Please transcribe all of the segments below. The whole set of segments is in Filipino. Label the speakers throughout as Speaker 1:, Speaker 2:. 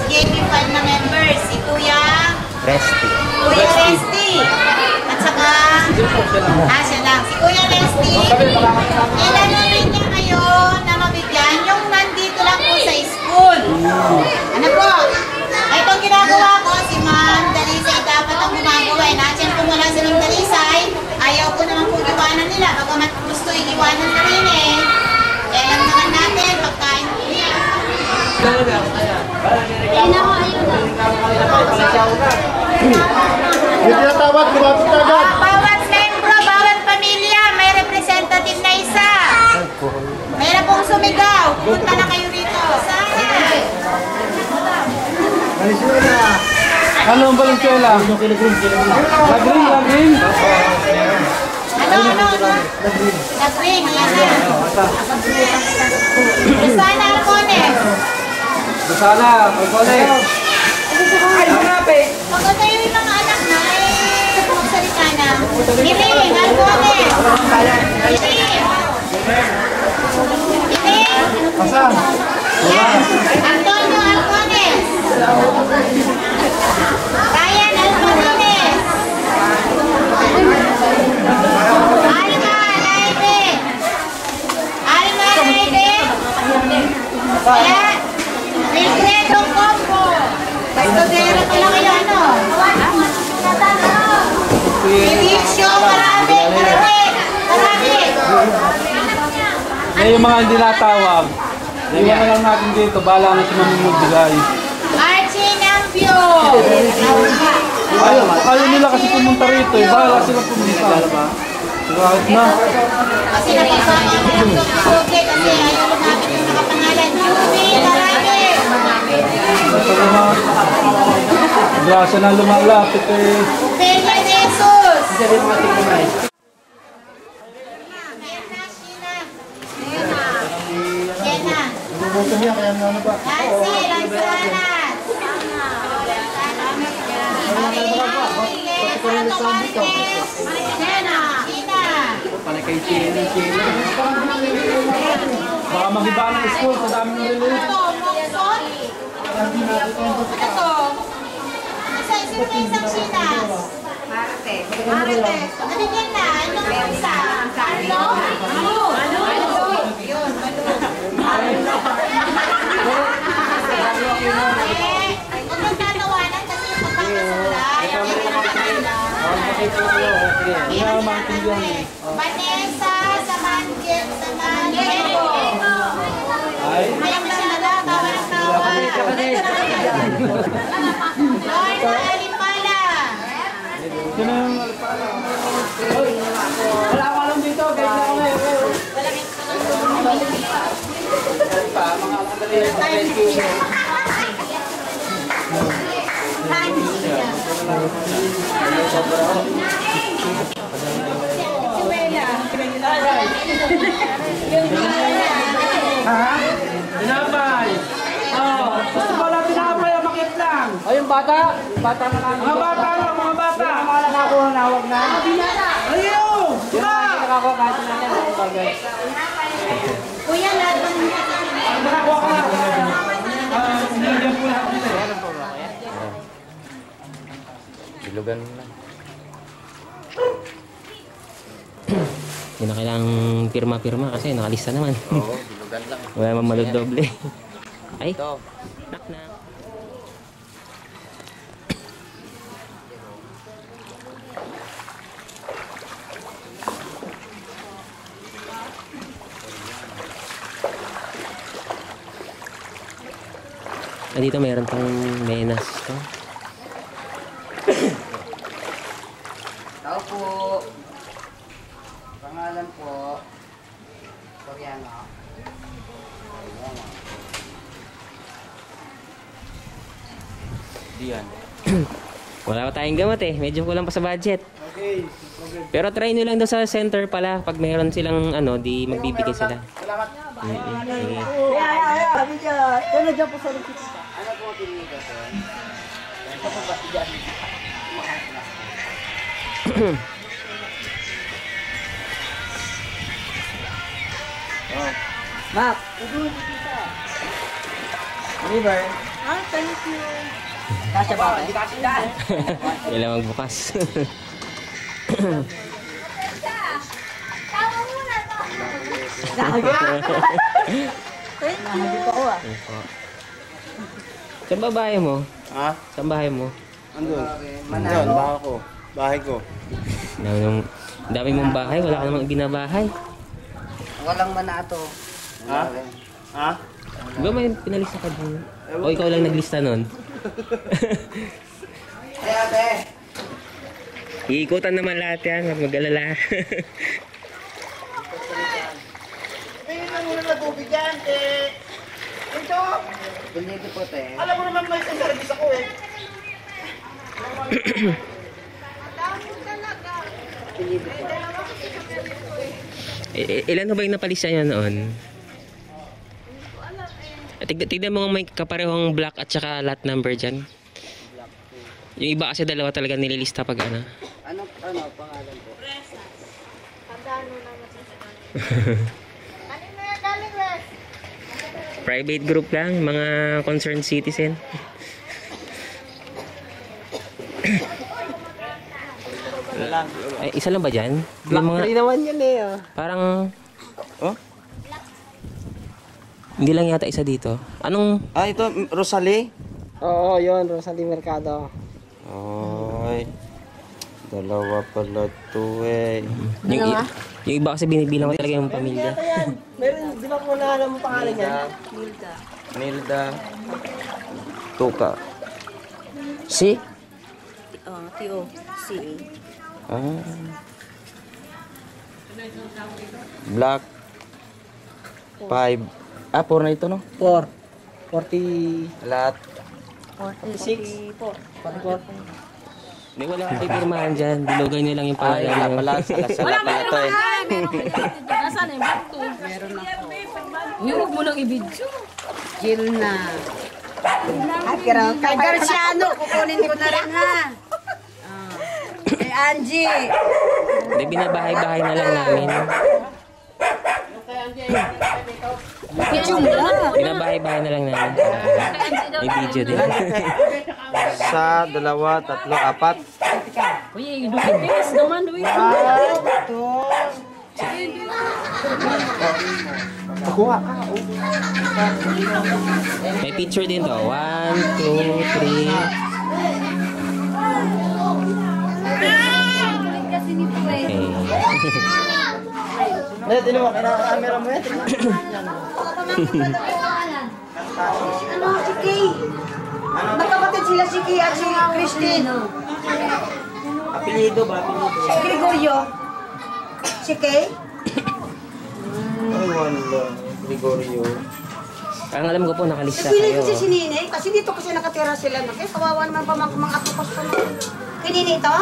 Speaker 1: SJP5 na members. Si Kuya
Speaker 2: Resty.
Speaker 1: Kuya Resty. At saka, siya lang. Si Kuya Resty. Ilan rin niya kayo na mabigyan yung nandito lang po sa school. Ano po? Itong ginagawa ko, si Ma'am Dalisay dapat ang gumagawa. Nandiyan po wala silang Dalisay. Ayaw ko naman po iwanan nila. Bagamat gusto iwanan na rin eh. Kaya lang naman natin, pagkain po niya.
Speaker 3: Hindi na tawag, lumapit na agad.
Speaker 1: Bawat membro, bawat pamilya, may representative na isa. Mayroon pong sumigaw. Punta na kayo rito.
Speaker 3: Nalisura na.
Speaker 4: Ano ang Valenzuela? Lagring?
Speaker 1: Ano? Lagring, yan na. Sana Alcones.
Speaker 4: Sana, Alcones. Ay, grabe!
Speaker 1: Maganda yung mga anak na magsalita na. Miring, Alcones. Miring.
Speaker 3: Asan?
Speaker 1: Yan. Antonio Alcones. Ryan Alcones. Alma Naide. Ayan. Wilfredo Combo. Bastodera ko lang kayo, ano? Felicio, marami.
Speaker 4: Eh, yung mga hindi natawag, iwan na lang natin dito, bahala na si Mami magbigay.
Speaker 1: Archie Nampio.
Speaker 4: Ayaw nila kasi pumunta rito, bahala sila pumunta. Kahit na.
Speaker 1: Kasi napagpapakalang ko ng Soke kasi ayaw lumapit yung nakapangalan. Juby, marami.
Speaker 4: Grasya na lumalapit eh.
Speaker 1: Peña de Jesus. Jenna.
Speaker 3: Bubuto niya, kaya ano ba?
Speaker 1: Nancy, Lanzanas. Fernando Marquez. Jenna. Gina.
Speaker 4: Palakay Chile. Baka mag-iba ng school sa dami ng relief.
Speaker 1: Ito, Mokson. Ano to? Sino na isang Chinas? Marites. Nabigyan na. Anong isa? Ano? Yun, huwag mong tatawanan kasi yung pagkakasula. Vanessa Samangelo. Ayaw mo siya nagkakawa ng tawa. Lorna Alipala.
Speaker 4: Sino yung alpala? Wala ko alam dito, guys na kami. Tinapay! Oh, gusto ko lang tinapay, makit lang! O yung bata? Bata na lang. Mga bata lang, mga bata! Hindi naman nakakuha ng nawag na. Ayaw! Diba? Hindi nakakuha kahit natin ang bagay.
Speaker 1: Kuya, lahat ng
Speaker 4: Nakakuha ka na. Sinigyan ko lahat nila.
Speaker 2: Bilugan mo lang. Hindi na kailangang pirma-pirma kasi nakalista naman.
Speaker 5: Oo, bilugan lang.
Speaker 2: Wala naman maludoble. Ay, knock na. Dito mayroon pang menas to.
Speaker 5: Tao po. Pangalan po. Koreano.
Speaker 2: Diyan. Wala pa tayong gamot eh. Medyo kulang pa sa budget.
Speaker 3: Okay.
Speaker 2: Pero try nyo lang doon sa center pala. Pag mayroon silang ano, di magbibigay sila.
Speaker 5: Salamat.
Speaker 2: Sige.
Speaker 5: Ano dyan po sa lupit? Ano po ang pinili ko? Ito po ba dyan?
Speaker 3: Mac! River!
Speaker 5: Ah, thank you. Kasya ba? Hindi kasya daan.
Speaker 2: Kailangan magbukas.
Speaker 5: Thank you.
Speaker 2: Saan ba bahay mo?
Speaker 3: Ha?
Speaker 2: Saan bahay mo?
Speaker 3: Andun. Andun, bahay ko. Bahay ko.
Speaker 2: Dami mong bahay, wala ka namang binabahay.
Speaker 5: Walang manato.
Speaker 3: Ha? Ha?
Speaker 2: Di ba may pinalista ka din? O ikaw lang naglista nun?
Speaker 5: Ate.
Speaker 2: Iikutan naman lahat yan, huwag mag-alala.
Speaker 3: Tingin lang muna na tubig yan, eh. Ito!
Speaker 5: Bunyido po, te.
Speaker 3: Alam mo naman may service ako eh.
Speaker 2: Ilan na ba yung napalista niya noon? Tignan mo nga may kaparehong black at saka lot number dyan. Yung iba kasi dalawa talaga nililista pag ano.
Speaker 5: Ano pangalan po?
Speaker 2: Private group lang, mga concerned citizen. Ay, isa lang ba dyan? Yung mga,
Speaker 5: naman yun eh.
Speaker 2: parang,
Speaker 3: Oh?
Speaker 2: hindi lang yata isa dito. Anong,
Speaker 3: Ah, ito, Rosalie?
Speaker 5: Oo, yun. Rosalie Mercado.
Speaker 3: Ay, dalawa pala to eh.
Speaker 2: yung iba kasi binibilang ko talaga yung pamilya.
Speaker 5: Meron, di ba kung alam mo pangalan niya?
Speaker 3: Nilda. Tuka. Si?
Speaker 5: T-O-C-A.
Speaker 3: Ah. Black. 5. Ah, 4 na ito, no?
Speaker 5: 4. 40.
Speaker 3: Lahat.
Speaker 5: 46. 44.
Speaker 2: Hindi, wala kang pipirmahan dyan. Bilogan niyo lang yung
Speaker 3: Ay,
Speaker 2: pangalan
Speaker 3: wala
Speaker 2: niyo.
Speaker 3: pala. Sala pala to eh.
Speaker 6: Nasaan yung bag ko? Meron ako. Huwag mo nang i-video.
Speaker 5: Jill na. Kay Garciano, kukunin ko na rin ha. Kay Angie.
Speaker 2: Hindi, binabahay-bahay na lang namin.
Speaker 6: Video mo lang.
Speaker 2: Binabahay-bahay na lang namin. May video din.
Speaker 3: Sa, 2, 3, 4.
Speaker 6: Uy, duwit naman, duwit.
Speaker 2: May picture din to. 1, 2, 3. Okay.
Speaker 3: Net, ino mo, camera mo yan.
Speaker 5: Ano, si Kay? Magkapatid sila si Kay at si Christine.
Speaker 3: Apelido ba?
Speaker 5: Si Gregorio. Si Kay?
Speaker 3: Ay, wala. Gregorio.
Speaker 2: Ang alam ko po, nakalista
Speaker 5: Napili
Speaker 2: kayo.
Speaker 5: kasi si Nene. Kasi dito kasi nakatira sila. Kaya kawawa naman pa mga atupos pa naman. Kay Nene ito?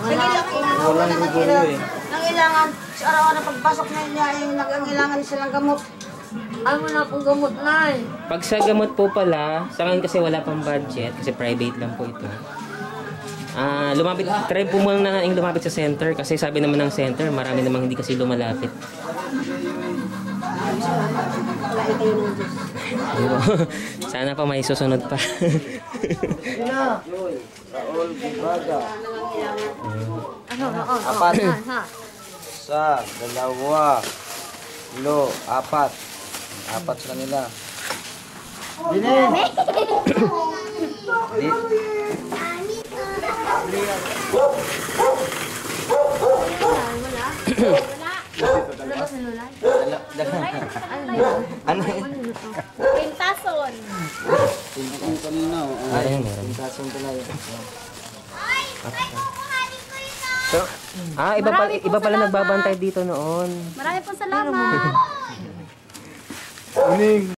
Speaker 5: Sige lang,
Speaker 3: Walang Gregorio eh.
Speaker 5: Nangailangan, sa araw-araw pagpasok na niya, yung nangailangan silang gamot.
Speaker 6: Ay, wala pong gamot na eh.
Speaker 2: Pag sa gamot po pala, sa ngayon kasi wala pang budget, kasi private lang po ito. Try po muna na lumapit sa center kasi sabi naman ng center, marami namang hindi kasi lumalapit. Ayun. Sana pa may susunod pa.
Speaker 3: Raul Gibaga.
Speaker 6: Ano,
Speaker 3: 4. Sa, 2. 4. 4 sila nila. Dinin! Ano yun?
Speaker 6: Pintason.
Speaker 2: Ayun, meron. So, iba pala nagbabantay dito noon.
Speaker 6: Marami pong salamat.
Speaker 3: Uning!